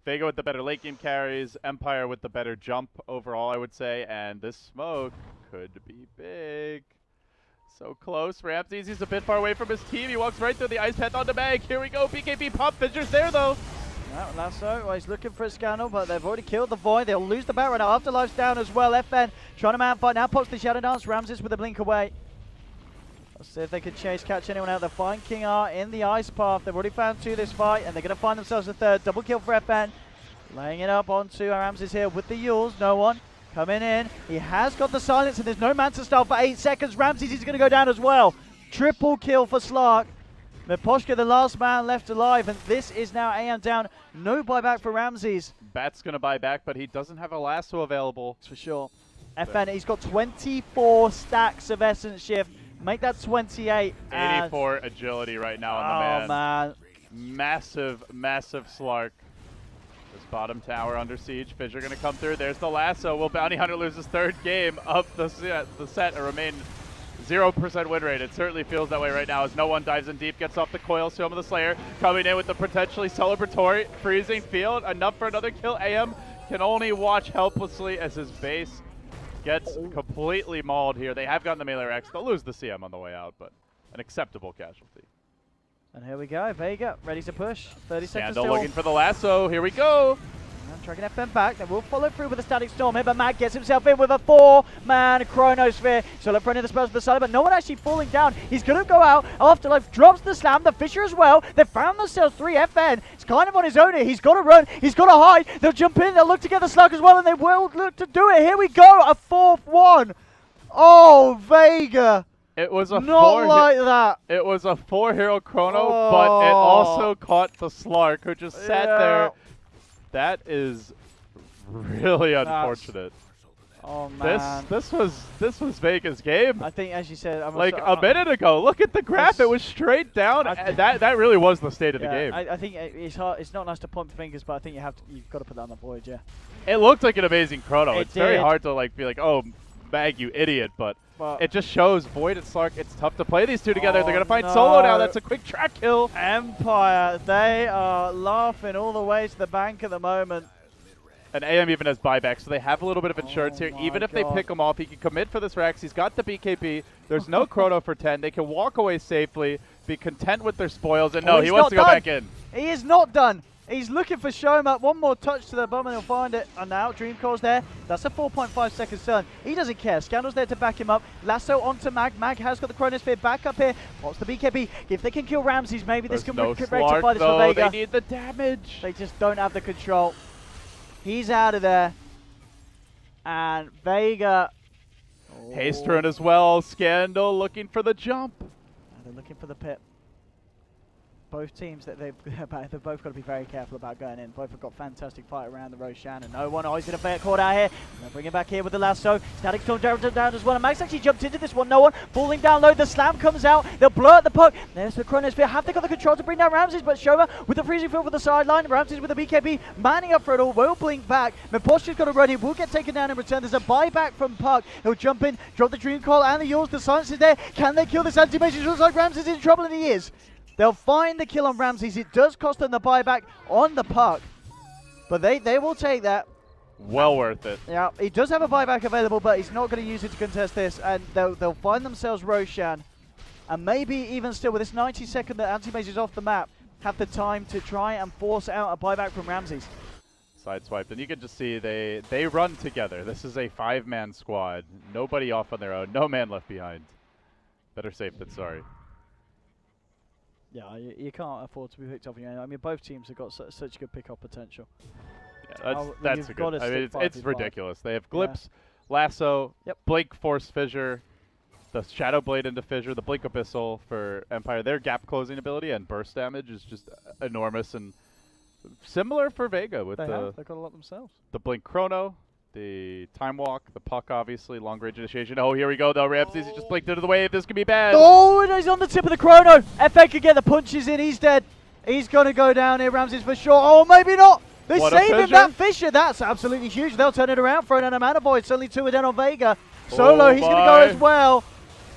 VEGA with the better late game carries, Empire with the better jump overall, I would say, and this smoke could be big. So close. Ramses, he's a bit far away from his team. He walks right through the ice path on the bag. Here we go. BKB pop. Fissure's there, though. Lasso, well, he's looking for a scandal, but they've already killed the Void. They'll lose the Baron. Afterlife's down as well. FN trying to man fight. Now pops the Shadow Dance. Ramses with a blink away. Let's see if they can catch anyone out. They'll find King R in the ice path. They've already found two this fight, and they're going to find themselves a third. Double kill for FN. Laying it up onto Ramses here with the Yules. No one coming in. He has got the silence, and there's no Manta Style for 8 seconds. Ramses is going to go down as well. Triple kill for Slark. Miposhka, the last man left alive, and this is now AM down. No buyback for Ramses. Bat's going to buy back, but he doesn't have a lasso available. For sure. FN, he's got 24 stacks of Essence Shift. Make that 28. 84 agility right now on the man. Oh, man. Massive, massive Slark. This bottom tower under siege. Fissure going to come through. There's the lasso. Will Bounty Hunter lose his third game of the set and remain 0% win rate? It certainly feels that way right now as no one dives in deep, gets off the coil. Stone of the Slayer coming in with the potentially celebratory freezing field. Enough for another kill. AM can only watch helplessly as his base gets completely mauled here. They have gotten the melee Rex. They'll lose the CM on the way out, but an acceptable casualty. And here we go. VEGA ready to push. 30 seconds Scandal still. looking for the lasso. Here we go. Dragging FN back. They will follow through with a Static Storm here, but Mag gets himself in with a 4-man Chronosphere. So front of the spells to the side, but no one actually falling down. He's going to go out. Afterlife drops the slam. The Fissure as well. They found themselves 3 FN. It's kind of on his own here. He's got to run. He's got to hide. They'll jump in. They'll look to get the Slug as well, and they will look to do it. Here we go. A 4th one. Oh, VEGA. It was a Not like that. It was a 4-hero chrono, but it also caught the Slark, who just sat there. That is really unfortunate. Oh man, this was VEGA's game. I think, as you said, like a minute ago. Look at the graph; it was straight down. That really was the state of the game. I think it's hard. It's not nice to point fingers, but I think you've got to put that on the Void. Yeah. It looked like an amazing chrono. It's very did. hard to be like, oh, Mag, you idiot, but it just shows Void and Slark. It's tough to play these two together. They're gonna find solo now. That's a quick track kill. Empire, they are laughing all the way to the bank at the moment. And AM even has buyback, so they have a little bit of insurance here. Even if they pick him off, he can commit for this Rex. He's got the BKB. There's no chrono for 10. They can walk away safely, be content with their spoils, and no, he wants to go back in. He is not done. He's looking for Shoma. One more touch to the bum and he'll find it. And now Dream Core's there. That's a 4.5 second turn. He doesn't care. Scandal's there to back him up. Lasso onto Mag. Mag has got the Chronosphere back up here. What's the BKB? If they can kill Ramses, maybe this can rectify this for VEGA. They need the damage. They just don't have the control. He's out of there. And VEGA. Haste turn as well. Scandal looking for the jump. They're looking for the pit. Both teams, they've both got to be very careful about going in. Both have got fantastic fight around the Roshan, and no one always going to caught out here. They'll bring him back here with the lasso. Static Storm down as well. And Max actually jumped into this one. No one falling down low. The slam comes out. They'll blur at the puck. There's the Chronosphere. Have they got the control to bring down Ramses? But Shoma with the freezing field for the sideline. Ramses with the BKB manning up for it all. Will blink back. Miposhka's got to run. He will get taken down in return. There's a buyback from Puck. He'll jump in, drop the Dream Call and the Yules. The silence is there. Can they kill this anti-mage? It looks like Ramses is in trouble, and he is. They'll find the kill on Ramses. It does cost them the buyback on the puck, but they will take that. Well worth it. Yeah, he does have a buyback available, but he's not going to use it to contest this, and they'll find themselves Roshan, and maybe even still with this 90 second that anti-mage is off the map, have the time to try and force out a buyback from Ramses. Sideswiped, and you can just see they run together. This is a 5-man squad. Nobody off on their own. No man left behind. Better safe than sorry. Yeah, you can't afford to be picked off. I mean, both teams have got such good pick-up potential. Yeah, that's a good. I mean, it's ridiculous. They have Glips, Lasso, Blink Force Fissure, the Shadow Blade into Fissure, the Blink Abyssal for Empire. Their gap closing ability and burst damage is just enormous, and similar for VEGA with they've got a lot themselves. The Blink Chrono, the Time Walk, the Puck, obviously, long range initiation. Oh, here we go, though. Ramses just blinked into the wave. This could be bad. Oh, and he's on the tip of the chrono. FA could get the punches in. He's dead. He's going to go down here, Ramses, for sure. Oh, maybe not. They save him, that Fissure. That's absolutely huge. They'll turn it around, throw down a Mana Void. Suddenly 2 are down on VEGA. Solo, he's going to go as well.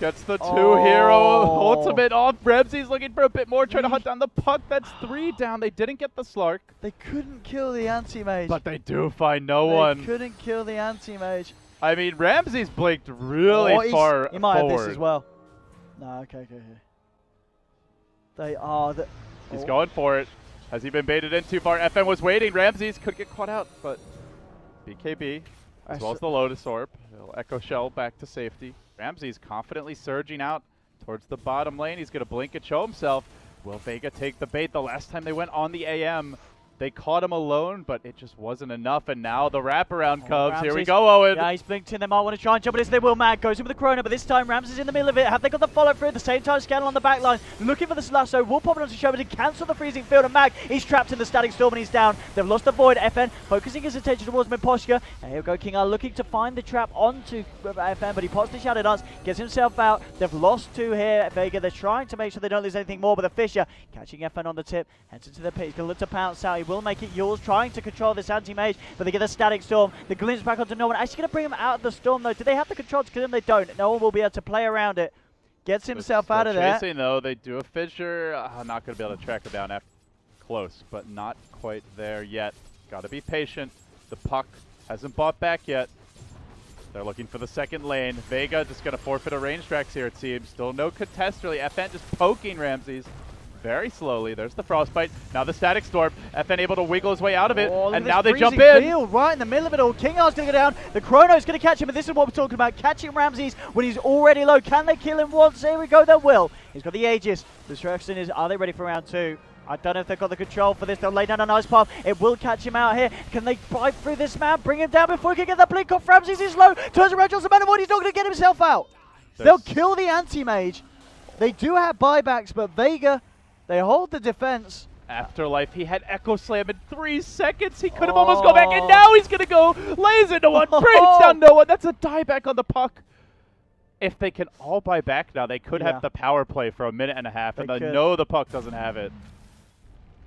Gets the two-hero ultimate off. Ramsey's looking for a bit more, trying to hunt down the puck. That's 3 down. They didn't get the Slark. They couldn't kill the anti-mage. But they do find no one. They couldn't kill the anti-mage. I mean, Ramsey's blinked really far He might forward. have this as well. No, okay. They are the... He's going for it. Has he been baited in too far? FN was waiting. Ramsey's could get caught out, but BKB, as well as the Lotus Orb. He'll Echo Shell back to safety. Ramsey's confidently surging out towards the bottom lane. He's going to blink and show himself. Will VEGA take the bait? The last time they went on the AM, they caught him alone, but it just wasn't enough. And now the wraparound comes. Here we go, Owen. Yeah, he's blinked in. They might want to try and jump, but they will. Mag goes in with the Chrono, but this time Ramsey's in the middle of it. Have they got the follow through? At the same time, Scannel on the back line, looking for the Slasso. Will pop it onto Show, but he cancel the freezing field. And Mag, he's trapped in the Static Storm and he's down. They've lost the Void. FN focusing his attention towards Miposhka. And here we go, King R looking to find the trap onto FN, but he pops the Shadow Dance, gets himself out. They've lost 2 here at VEGA. They're trying to make sure they don't lose anything more, but the Fisher catching FN on the tip, heads into the pit. He's going to look to pounce out. He will make it yours, trying to control this anti-mage, but they get a Static Storm. The glimpse back onto no one. Actually going to bring him out of the storm, though. Do they have the control to kill him? They don't. No one will be able to play around it. Gets himself out of there. Chasing, though. They do a fissure. Not going to be able to track him down after close, but not quite there yet. Got to be patient. The puck hasn't bought back yet. They're looking for the second lane. VEGA just going to forfeit a range tracks here, it seems. Still no contest, really. FN just poking Ramses very slowly. There's the Frostbite. Now the Static Storm. FN able to wiggle his way out of it, and now they jump in. Field right in the middle of it all. King R's going to go down. The Chrono's going to catch him, and this is what we're talking about. Catching Ramses when he's already low. Can they kill him once? Here we go. They will. He's got the Aegis. The question is, are they ready for round 2? I don't know if they've got the control for this. They'll lay down a nice path. It will catch him out here. Can they bite through this man? Bring him down before he can get the blink off. Ramses is low. Turns around, draws the man avoid. He's not going to get himself out. They'll kill the anti-mage. They do have buybacks, but VEGA, they hold the defense. Afterlife, he had Echo Slam in 3 seconds. He could have almost gone back, and now he's going to go. Lays into one, breaks down no one. That's a dieback on the puck. If they can all buy back now, they could have the power play for a minute and a half, and they know the puck doesn't have it.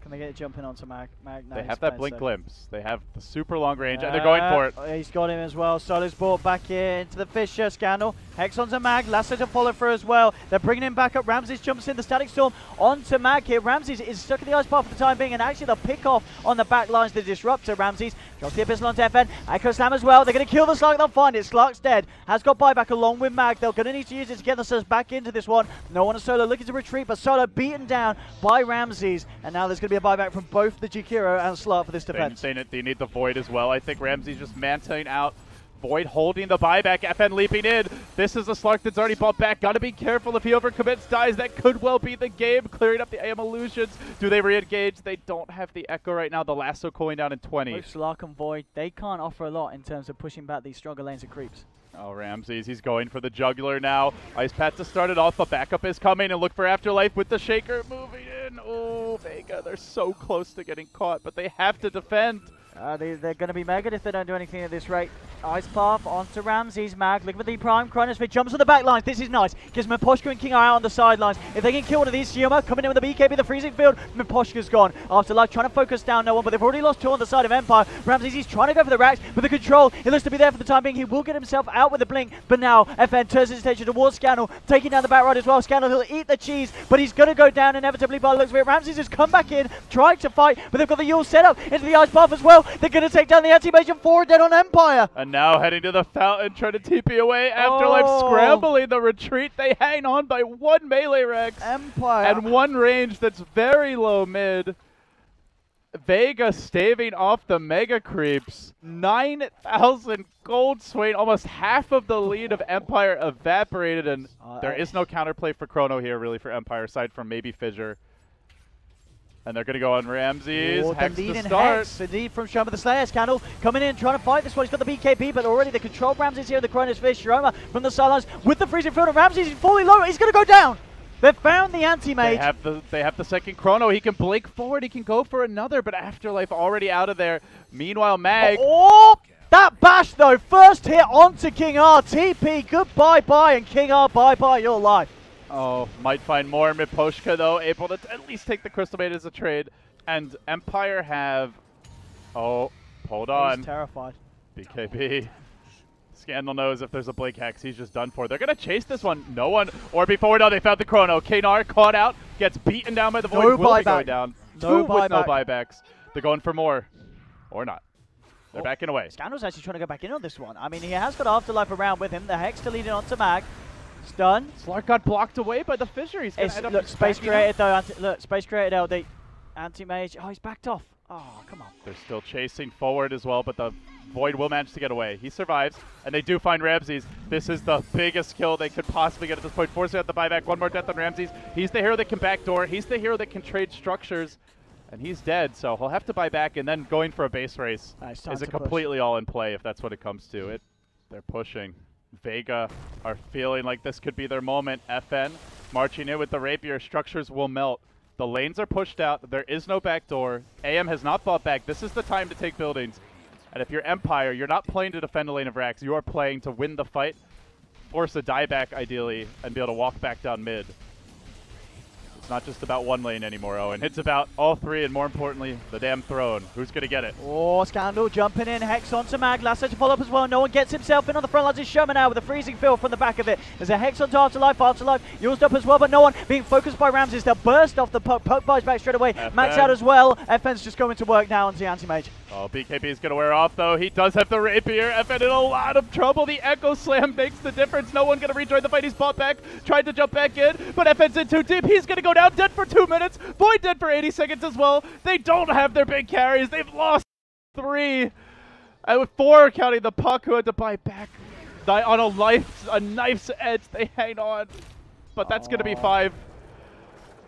Can they get it jumping onto Mag? No, they have that blink glimpse. They have the super long range, and they're going for it. He's got him as well. Solo's brought back into the Fisher. Scandal. Hex onto Mag. Lasso to follow through as well. They're bringing him back up. Ramses jumps in the Static Storm onto Mag here. Ramses is stuck in the ice path for the time being, and actually they'll pick off on the back lines the Disruptor. Ramses drops the Abyssal onto FN. Echo Slam as well. They're going to kill the Slark. They'll find it. Slark's dead. Has got buyback along with Mag. They're going to need to use it to get themselves back into this one. No one is Solo looking to retreat, but Solo beaten down by Ramses. And now there's going to be a buyback from both the Jikiro and Slark for this defense. They need the Void as well. I think Ramses just mantling out. Void holding the buyback, FN leaping in. This is a Slark that's already bought back. Gotta be careful if he overcommits, dies. That could well be the game. Clearing up the AM illusions. Do they re-engage? They don't have the Echo right now. The Lasso cooling down in 20. Both Slark and Void, they can't offer a lot in terms of pushing back these stronger lanes of creeps. Oh, Ramses, he's going for the jugular now. Ice Pat to start it off, but backup is coming, and look for Afterlife with the Shaker moving in. Oh, VEGA, they're so close to getting caught, but they have to defend. They're going to be megged if they don't do anything at this rate. Ice Path onto Ramses. Mag looking for the Prime. Chronosphere jumps on the back lines. This is nice. Gives Miposhka and King R out on the sidelines. If they can kill one of these, Sioma coming in with the BKB, the freezing field. Miposhka's gone. Afterlife trying to focus down no one, but they've already lost 2 on the side of Empire. Ramses, he's trying to go for the racks with the control. He looks to be there for the time being. He will get himself out with the blink, but now FN turns his attention towards Scannel, taking down the back right as well. Scannel, he'll eat the cheese, but he's going to go down inevitably by the looks of it. Ramses has come back in, trying to fight, but they've got the Yule set up into the Ice Path as well. They're going to take down the anti-mage and 4 dead on Empire. And now heading to the fountain, trying to TP away. Afterlife scrambling the retreat. They hang on by 1 melee Rex. Empire. And 1 range that's very low mid. VEGA staving off the mega creeps. 9,000 gold swing. Almost half of the lead of Empire evaporated. And there is no counterplay for Chrono here, really, for Empire, aside from maybe Fissure. And they're going to go on Ramses. Hex the lead to in start. Hex. The lead from Shroma the Slayer. Scandal coming in, trying to fight this one. He's got the BKB, but already the control Ramses here in the Chronosphere. Shroma from the sidelines with the freezing field. And Ramses is fully low. He's going to go down. They've found the anti-mage. They have the second Chrono. He can blink forward. He can go for another, but Afterlife already out of there. Meanwhile, Mag. Oh, that bash, though. First hit onto King R. TP, goodbye, bye. And King R, bye-bye your life. Oh, might find more. Miposhka, though, able to at least take the Crystal Maid as a trade. And Empire have... Oh, hold on. He's terrified. BKB. Scandal knows if there's a Blink Hex, he's just done for. They're going to chase this one. No one. Or before, no, they found the Chrono. Kanar caught out, gets beaten down by the Void. No will be buyback. going down. No Two with no buyback. buybacks. They're going for more. Or not. They're backing away. Scandal's actually trying to go back in on this one. I mean, he has got Afterlife around with him. The Hex to lead it on to Mag. Stun. Slark got blocked away by the Fissure. He's going to end up Look, space created though. Look, space created LD. Anti-mage. Oh, he's backed off. Oh, come on. They're still chasing forward as well, but the Void will manage to get away. He survives, and they do find Ramses. This is the biggest kill they could possibly get at this point. Forcing out the buyback. One more death on Ramses. He's the hero that can backdoor. He's the hero that can trade structures, and he's dead, so he'll have to buy back, and then going for a base race is a completely all in play if that's what it comes to. They're pushing. VEGA are feeling like this could be their moment. FN marching in with the Rapier. Structures will melt. The lanes are pushed out. There is no backdoor. AM has not bought back. This is the time to take buildings. And if you're Empire, you're not playing to defend a lane of racks. You are playing to win the fight, force a dieback ideally, and be able to walk back down mid. It's not just about one lane anymore, Owen. It's about all three, and more importantly, the damn throne. Who's going to get it? Oh, Scandal jumping in. Hex onto Mag. Lasso to follow up as well. No one gets himself in on the front lines. It's Sherman now with a freezing field from the back of it. There's a Hex onto Afterlife. Afterlife used up as well, but no one being focused by Ramses. They'll burst off the poke. Poke buys back straight away. Max out as well. FN's just going to work now on the anti-mage. Oh, BKB is going to wear off, though. He does have the Rapier. FN in a lot of trouble. The Echo Slam makes the difference. No one going to rejoin the fight. He's bought back. Tried to jump back in, but FN's in too deep. He's going to go down dead for 2 minutes. Void dead for 80 seconds as well. They don't have their big carries. They've lost 3. And with 4 counting the Puck who had to buy back. On a knife's edge, they hang on. But that's going to be 5.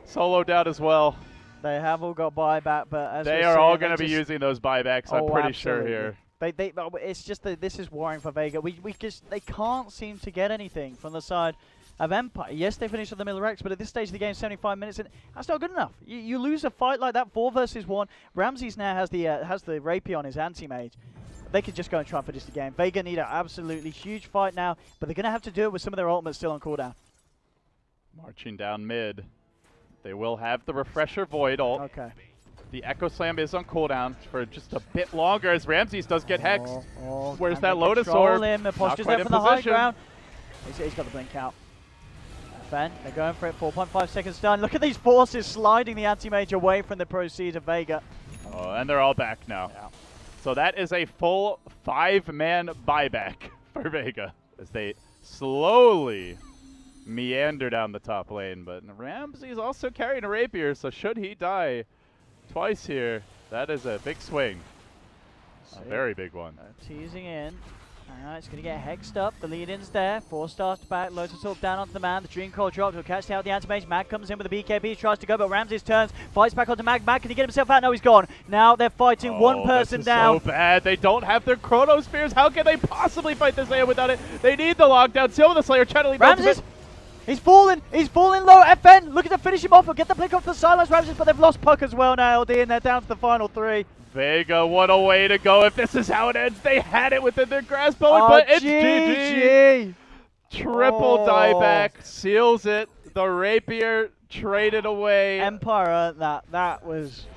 Solo down as well. They have all got buyback, but as they are all going to be using those buybacks. I'm pretty sure here. It's just that this is worrying for VEGA. They can't seem to get anything from the side of Empire. Yes, they finished on the middle Rex, but at this stage of the game, 75 minutes, and that's not good enough. You lose a fight like that, 4 versus 1. Ramses now has the Rapier on his anti-mage. They could just go and try and finish the game. VEGA need an absolutely huge fight now, but they're going to have to do it with some of their ultimates still on cooldown. Marching down mid. They will have the Refresher Void ult. Okay. The Echo Slam is on cooldown for just a bit longer as Ramses does get hexed. Where's that Lotus Orb? The posture's there from the high ground. He's got the blink out. Ben, they're going for it. 4.5 seconds done. Look at these forces sliding the anti-mage away from the proceed of VEGA. Oh, and they're all back now. Yeah. So that is a full 5-man buyback for VEGA as they slowly meander down the top lane. But Ramsey's also carrying a Rapier, so should he die twice here, that is a big swing. A very big one. Teasing in. Alright, it's going to get hexed up. The lead-in's there. 4 stars to back. Lotus Orb down onto the man. The Dream Coil drops. He'll catch out the anti-mage. Mag comes in with the BKB. Tries to go, but Ramses turns. Fights back onto Mag. Mag, can he get himself out? No, he's gone. Now they're fighting one person down. So bad. They don't have their Chrono Spears. How can they possibly fight this AO without it? They need the lockdown. Silver the Slayer channeling Ramses! He's falling low. FN looking to finish him off. He'll get the blink off the silence Ramses, but they've lost Puck as well now, LD, and they're down to the final 3. VEGA, what a way to go. If this is how it ends, they had it within their grasp, but it's GG. Triple dieback, seals it. The Rapier traded away. Empire earned that. That was...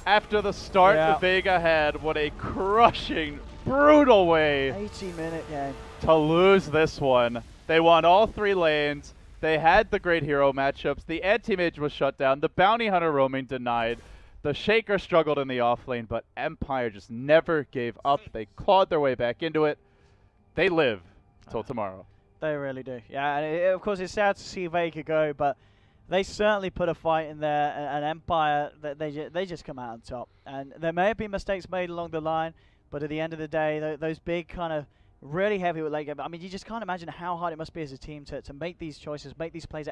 After the start VEGA had, what a crushing, brutal way 80-minute game to lose this one. They won all 3 lanes. They had the great hero matchups. The anti-mage was shut down. The bounty hunter roaming denied. The Shaker struggled in the off lane, but Empire just never gave up. They clawed their way back into it. They live till tomorrow. They really do. Yeah, and of course it's sad to see VEGA go, but they certainly put a fight in there. And Empire, they just come out on top. And there may have been mistakes made along the line, but at the end of the day, those big kind of really heavy with late game. I mean, you just can't imagine how hard it must be as a team to make these choices, make these plays at